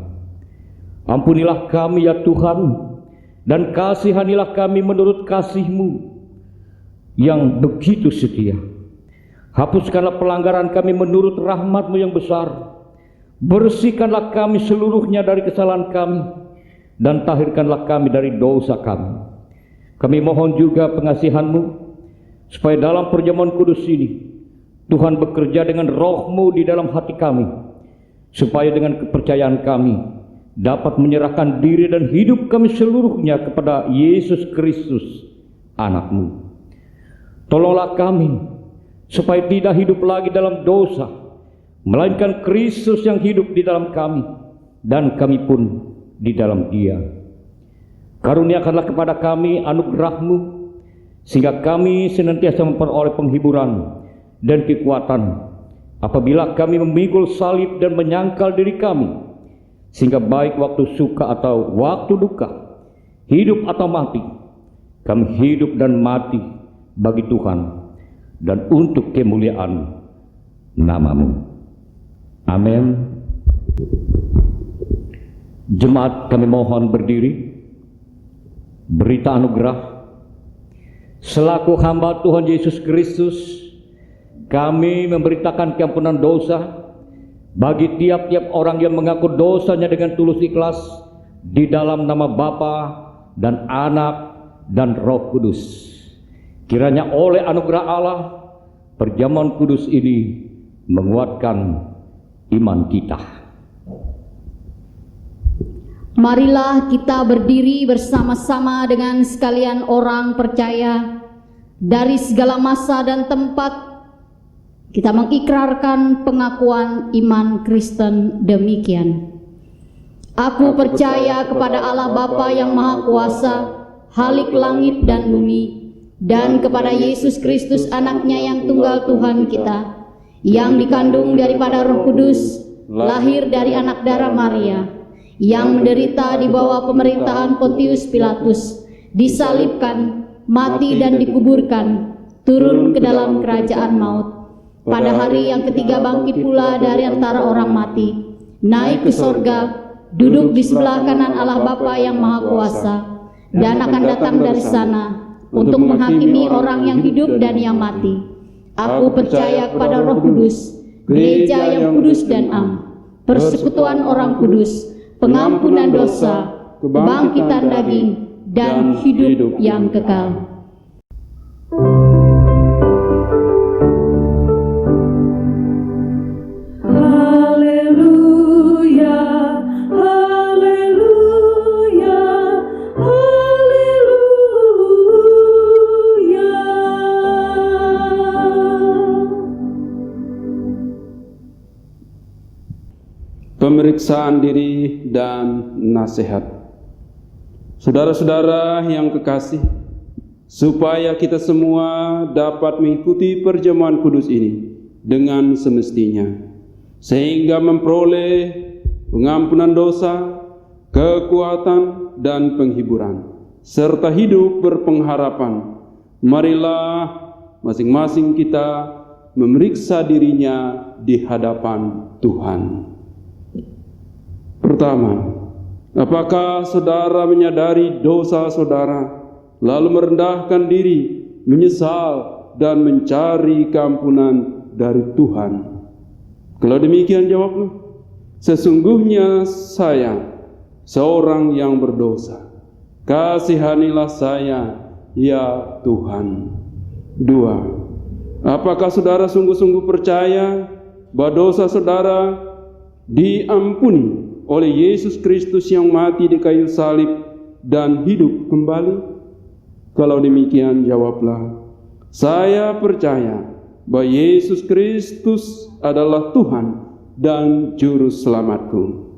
Ampunilah kami ya Tuhan, dan kasihanilah kami menurut kasih-Mu yang begitu setia. Hapuskanlah pelanggaran kami menurut rahmat-Mu yang besar. Bersihkanlah kami seluruhnya dari kesalahan kami, dan tahirkanlah kami dari dosa kami. Kami mohon juga pengasihan-Mu, supaya dalam perjamuan kudus ini Tuhan bekerja dengan roh-Mu di dalam hati kami, supaya dengan kepercayaan kami dapat menyerahkan diri dan hidup kami seluruhnya kepada Yesus Kristus, Anak-Mu. Tolonglah kami supaya tidak hidup lagi dalam dosa, melainkan Kristus yang hidup di dalam kami, dan kami pun di dalam Dia. Karuniakanlah kepada kami anugerah-Mu, sehingga kami senantiasa memperoleh penghiburan dan kekuatan apabila kami memikul salib dan menyangkal diri kami, sehingga baik waktu suka atau waktu duka, hidup atau mati, kami hidup dan mati bagi Tuhan dan untuk kemuliaan nama-Mu. Amin. Jemaat, kami mohon berdiri. Berita anugerah. Selaku hamba Tuhan Yesus Kristus, kami memberitakan keampunan dosa bagi tiap-tiap orang yang mengaku dosanya dengan tulus ikhlas di dalam nama Bapa dan Anak dan Roh Kudus. Kiranya oleh anugerah Allah, perjamuan kudus ini menguatkan iman kita. Marilah kita berdiri bersama-sama dengan sekalian orang percaya dari segala masa dan tempat. Kita mengikrarkan pengakuan iman Kristen demikian. Aku percaya kepada Allah Bapa yang Maha Kuasa, Khalik langit dan bumi, dan kepada Yesus Kristus anaknya yang tunggal Tuhan kita, yang dikandung daripada Roh Kudus, lahir dari anak darah Maria, yang menderita di bawah pemerintahan Pontius Pilatus, disalibkan, mati dan dikuburkan, turun ke dalam kerajaan maut. Pada hari yang ketiga bangkit pula dari antara orang mati, naik ke sorga, duduk di sebelah kanan Allah Bapa yang Maha Kuasa, dan akan datang dari sana untuk menghakimi orang yang hidup dan yang mati. Aku percaya kepada Roh Kudus, gereja yang kudus dan am, persekutuan orang kudus, pengampunan dosa, kebangkitan daging, dan hidup yang kekal. Haleluya, haleluya, haleluya. Pemeriksaan diri dan nasihat. Saudara-saudara yang kekasih, supaya kita semua dapat mengikuti perjamuan kudus ini dengan semestinya, sehingga memperoleh pengampunan dosa, kekuatan dan penghiburan, serta hidup berpengharapan. Marilah masing-masing kita memeriksa dirinya di hadapan Tuhan. Pertama, apakah saudara menyadari dosa saudara, lalu merendahkan diri, menyesal, dan mencari keampunan dari Tuhan? Kalau demikian jawablah, sesungguhnya saya seorang yang berdosa. Kasihanilah saya, ya Tuhan. 2. Apakah saudara sungguh-sungguh percaya bahwa dosa saudara diampuni oleh Yesus Kristus yang mati di kayu salib dan hidup kembali? Kalau demikian jawablah, saya percaya bahwa Yesus Kristus adalah Tuhan dan Juru Selamatku.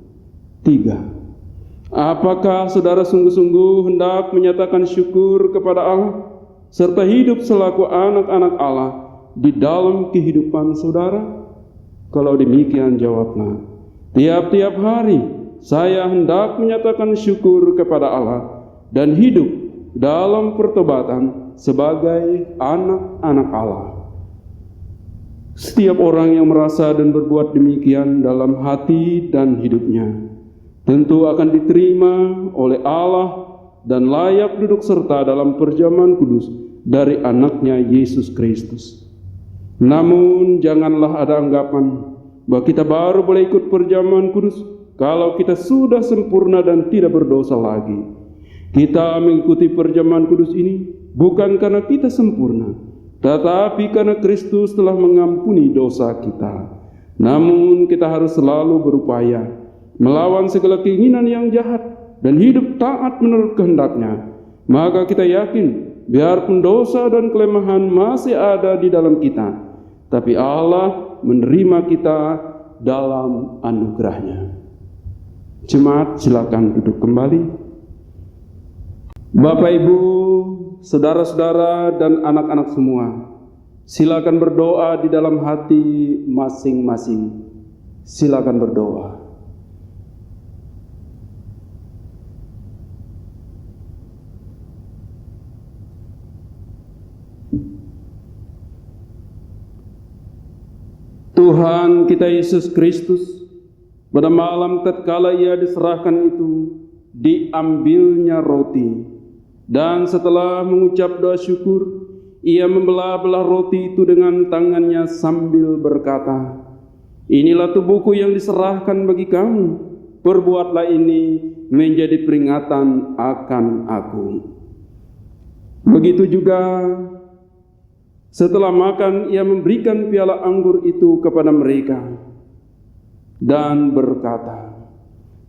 3. Apakah saudara sungguh-sungguh hendak menyatakan syukur kepada Allah serta hidup selaku anak-anak Allah di dalam kehidupan saudara? Kalau demikian jawablah, tiap-tiap hari saya hendak menyatakan syukur kepada Allah dan hidup dalam pertobatan sebagai anak-anak Allah. Setiap orang yang merasa dan berbuat demikian dalam hati dan hidupnya tentu akan diterima oleh Allah dan layak duduk serta dalam perjamuan kudus dari anaknya Yesus Kristus. Namun janganlah ada anggapan bahwa kita baru boleh ikut perjamuan kudus kalau kita sudah sempurna dan tidak berdosa lagi. Kita mengikuti perjamuan kudus ini bukan karena kita sempurna, tetapi karena Kristus telah mengampuni dosa kita. Namun kita harus selalu berupaya melawan segala keinginan yang jahat dan hidup taat menurut kehendaknya. Maka kita yakin biarpun dosa dan kelemahan masih ada di dalam kita, tapi Allah menerima kita dalam anugerah-Nya. Jemaat, silakan duduk kembali. Bapak, Ibu, saudara-saudara, dan anak-anak semua, silakan berdoa di dalam hati masing-masing. Silakan berdoa. Tuhan kita Yesus Kristus, pada malam tatkala Ia diserahkan itu, diambilnya roti, dan setelah mengucap doa syukur, Ia membelah-belah roti itu dengan tangannya sambil berkata, "Inilah tubuhku yang diserahkan bagi kamu, perbuatlah ini menjadi peringatan akan aku." Begitu juga setelah makan, Ia memberikan piala anggur itu kepada mereka dan berkata,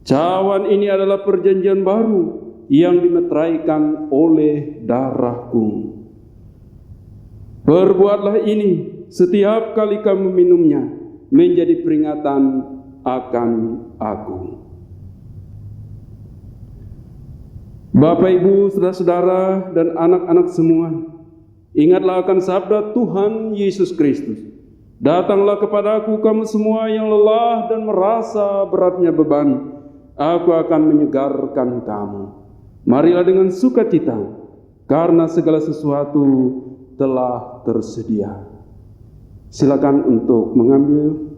"Cawan ini adalah perjanjian baru yang dimeteraikan oleh darahku. Perbuatlah ini setiap kali kamu minumnya menjadi peringatan akan aku." Bapak, Ibu, saudara-saudara, dan anak-anak semua, ingatlah akan sabda Tuhan Yesus Kristus, "Datanglah kepadaku kamu semua yang lelah dan merasa beratnya beban, aku akan menyegarkan kamu. Marilah dengan sukacita, karena segala sesuatu telah tersedia." Silakan untuk mengambil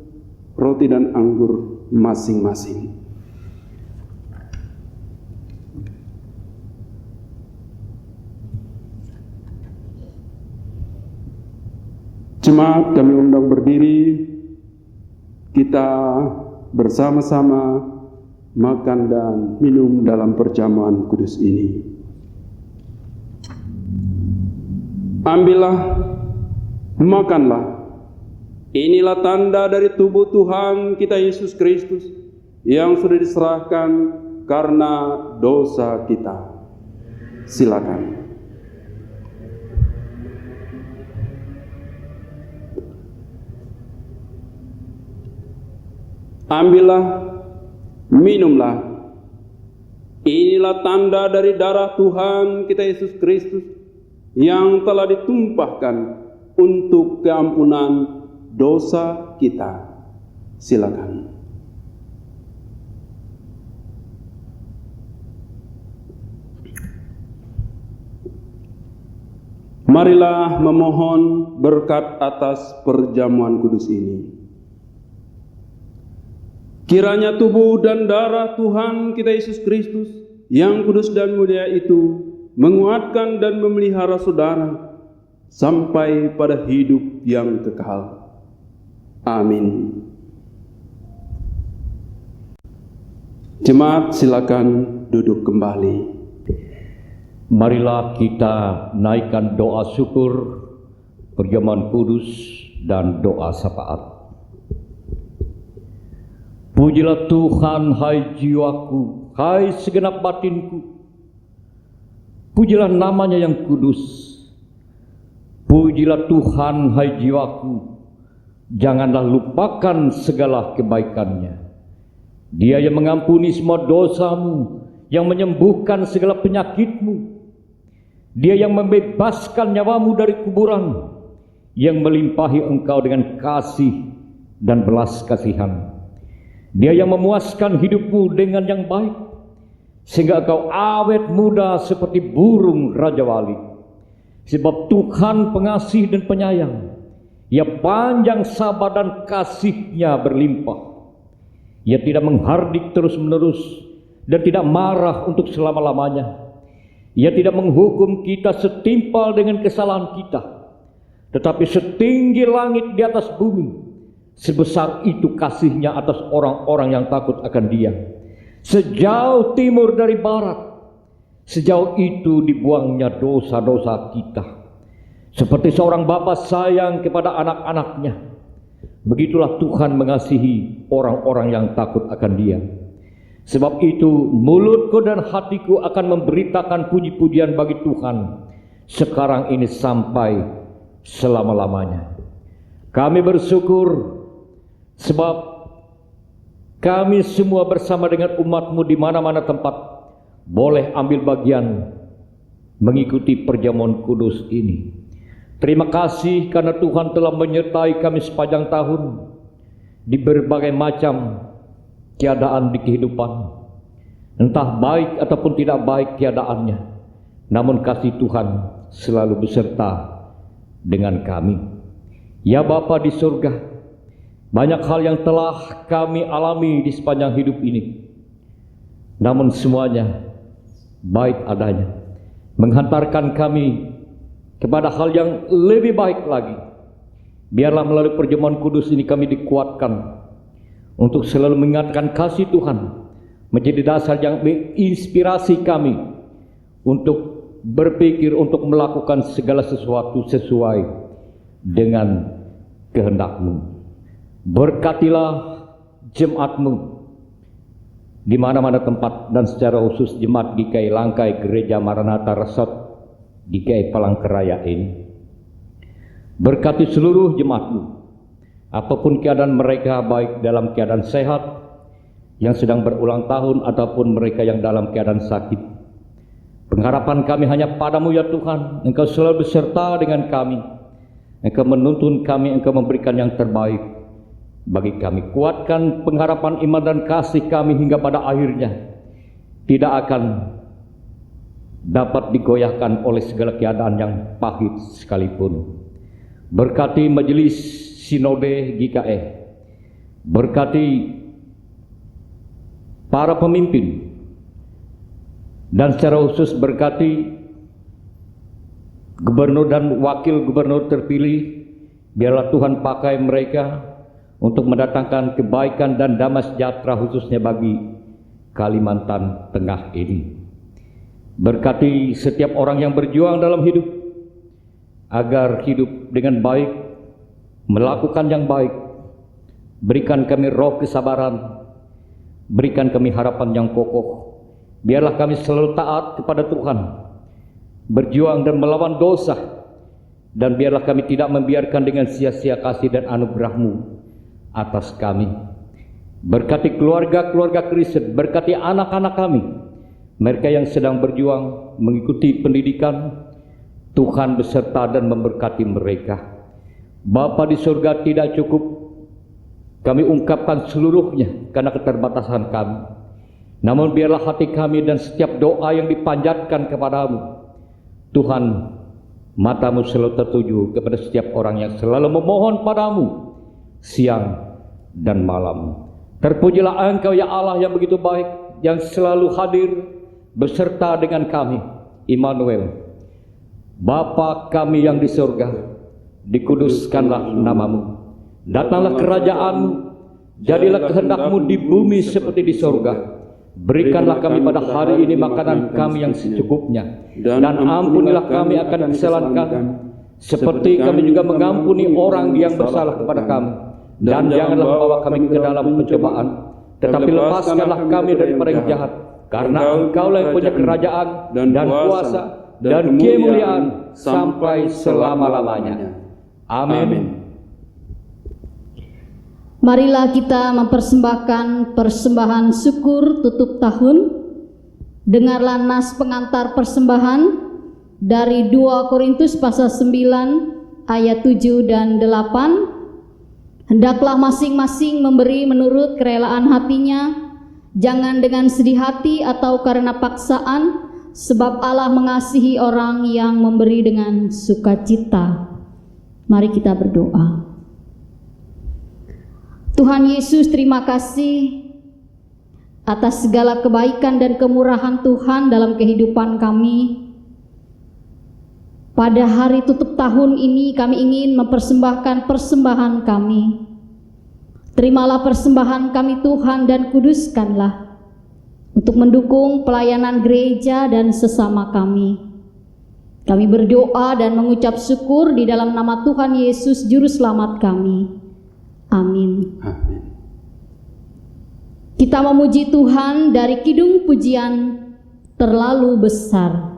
roti dan anggur masing-masing. Jemaat, kami undang berdiri, kita bersama-sama makan dan minum dalam perjamuan kudus ini. Ambillah, makanlah. Inilah tanda dari tubuh Tuhan kita Yesus Kristus yang sudah diserahkan karena dosa kita. Silakan. Ambillah, minumlah. Inilah tanda dari darah Tuhan kita Yesus Kristus yang telah ditumpahkan untuk keampunan dosa kita. Silakan. Marilah memohon berkat atas perjamuan kudus ini. Kiranya tubuh dan darah Tuhan kita Yesus Kristus yang kudus dan mulia itu menguatkan dan memelihara saudara sampai pada hidup yang kekal. Amin. Jemaat, silakan duduk kembali. Marilah kita naikkan doa syukur, perjamuan kudus, dan doa syafaat. Pujilah Tuhan, hai jiwaku, hai segenap batinku. Pujilah namanya yang kudus. Pujilah Tuhan, hai jiwaku, janganlah lupakan segala kebaikannya. Dia yang mengampuni semua dosamu, yang menyembuhkan segala penyakitmu. Dia yang membebaskan nyawamu dari kuburan, yang melimpahi engkau dengan kasih dan belas kasihan. Dia yang memuaskan hidupmu dengan yang baik, sehingga engkau awet muda seperti burung Raja Wali. Sebab Tuhan pengasih dan penyayang, Ia panjang sabar dan kasih-Nya berlimpah. Ia tidak menghardik terus-menerus dan tidak marah untuk selama-lamanya. Ia tidak menghukum kita setimpal dengan kesalahan kita, tetapi setinggi langit di atas bumi, sebesar itu kasih-Nya atas orang-orang yang takut akan Dia. Sejauh timur dari barat, sejauh itu dibuangnya dosa-dosa kita. Seperti seorang bapa sayang kepada anak-anaknya, begitulah Tuhan mengasihi orang-orang yang takut akan Dia. Sebab itu mulutku dan hatiku akan memberitakan puji-pujian bagi Tuhan, sekarang ini sampai selama-lamanya. Kami bersyukur sebab kami semua bersama dengan umat-Mu di mana-mana tempat boleh ambil bagian mengikuti perjamuan kudus ini. Terima kasih karena Tuhan telah menyertai kami sepanjang tahun di berbagai macam keadaan di kehidupan, entah baik ataupun tidak baik keadaannya, namun kasih Tuhan selalu beserta dengan kami. Ya Bapa di surga, banyak hal yang telah kami alami di sepanjang hidup ini, namun semuanya baik adanya, menghantarkan kami kepada hal yang lebih baik lagi. Biarlah melalui perjamuan kudus ini kami dikuatkan untuk selalu mengingatkan kasih Tuhan menjadi dasar yang menginspirasi kami untuk berpikir, untuk melakukan segala sesuatu sesuai dengan kehendak-Mu. Berkatilah jemaat-Mu di mana-mana tempat, dan secara khusus jemaat GKI Langkai Gereja Maranatha Resort GKI Palangkaraya ini. Berkati seluruh jemaat-Mu, apapun keadaan mereka, baik dalam keadaan sehat yang sedang berulang tahun ataupun mereka yang dalam keadaan sakit. Pengharapan kami hanya padamu ya Tuhan. Engkau selalu beserta dengan kami, Engkau menuntun kami, Engkau memberikan yang terbaik bagi kami. Kuatkan pengharapan iman dan kasih kami hingga pada akhirnya tidak akan dapat digoyahkan oleh segala keadaan yang pahit sekalipun. Berkati majelis sinode GKI, berkati para pemimpin, dan secara khusus berkati gubernur dan wakil gubernur terpilih. Biarlah Tuhan pakai mereka untuk mendatangkan kebaikan dan damai sejahtera khususnya bagi Kalimantan Tengah ini. Berkati setiap orang yang berjuang dalam hidup agar hidup dengan baik, melakukan yang baik. Berikan kami roh kesabaran, berikan kami harapan yang kokoh. Biarlah kami selalu taat kepada Tuhan, berjuang dan melawan dosa, dan biarlah kami tidak membiarkan dengan sia-sia kasih dan anugerah-Mu atas kami. Berkati keluarga-keluarga Kristen, berkati anak-anak kami, mereka yang sedang berjuang mengikuti pendidikan. Tuhan beserta dan memberkati mereka. Bapa di surga, tidak cukup kami ungkapkan seluruhnya karena keterbatasan kami. Namun biarlah hati kami dan setiap doa yang dipanjatkan kepadamu, Tuhan, matamu selalu tertuju kepada setiap orang yang selalu memohon padamu siang dan malam. Terpujilah Engkau ya Allah yang begitu baik, yang selalu hadir beserta dengan kami. Immanuel, Bapa kami yang di surga, dikuduskanlah namamu. Datanglah kerajaan-Mu, jadilah kehendak-Mu di bumi seperti di surga. Berikanlah kami pada hari ini makanan kami yang secukupnya, dan ampunilah kami akan kesalahan kami, seperti kami juga mengampuni orang yang bersalah kepada kami. Dan janganlah bawa kami ke dalam pencobaan, tetapi lepaskanlah kami daripada yang jahat, karena Engkau-lah yang punya kerajaan dan kuasa dan kemuliaan sampai selama-lamanya. Amin. Marilah kita mempersembahkan persembahan syukur tutup tahun. Dengarlah nas pengantar persembahan dari 2 Korintus pasal 9 ayat 7 dan 8. Hendaklah masing-masing memberi menurut kerelaan hatinya, jangan dengan sedih hati atau karena paksaan, sebab Allah mengasihi orang yang memberi dengan sukacita. Mari kita berdoa. Tuhan Yesus, terima kasih atas segala kebaikan dan kemurahan Tuhan dalam kehidupan kami. Pada hari tutup tahun ini kami ingin mempersembahkan persembahan kami. Terimalah persembahan kami Tuhan dan kuduskanlah untuk mendukung pelayanan gereja dan sesama kami. Kami berdoa dan mengucap syukur di dalam nama Tuhan Yesus Juru Selamat kami. Amin. Amin. Kita memuji Tuhan dari kidung pujian terlalu besar.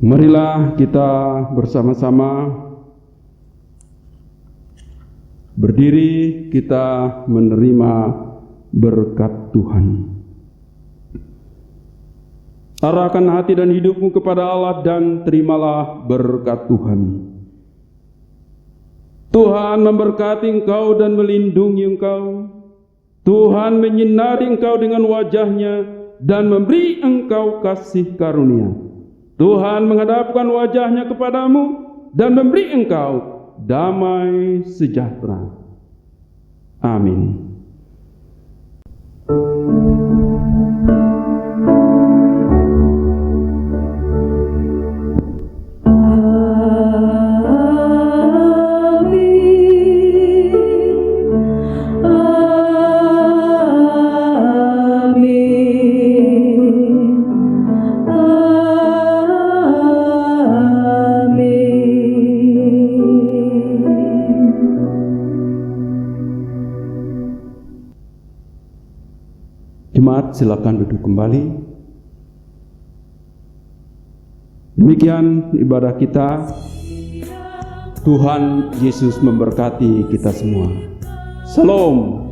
Marilah kita bersama-sama berdiri, kita menerima berkat Tuhan. Arahkan hati dan hidupmu kepada Allah dan terimalah berkat Tuhan. Tuhan memberkati engkau dan melindungi engkau. Tuhan menyinari engkau dengan wajah-Nya dan memberi engkau kasih karunia. Tuhan menghadapkan wajah-Nya kepadamu dan memberi engkau damai sejahtera. Amin. Jemaat, silakan duduk kembali. Demikian ibadah kita. Tuhan Yesus memberkati kita semua. Shalom.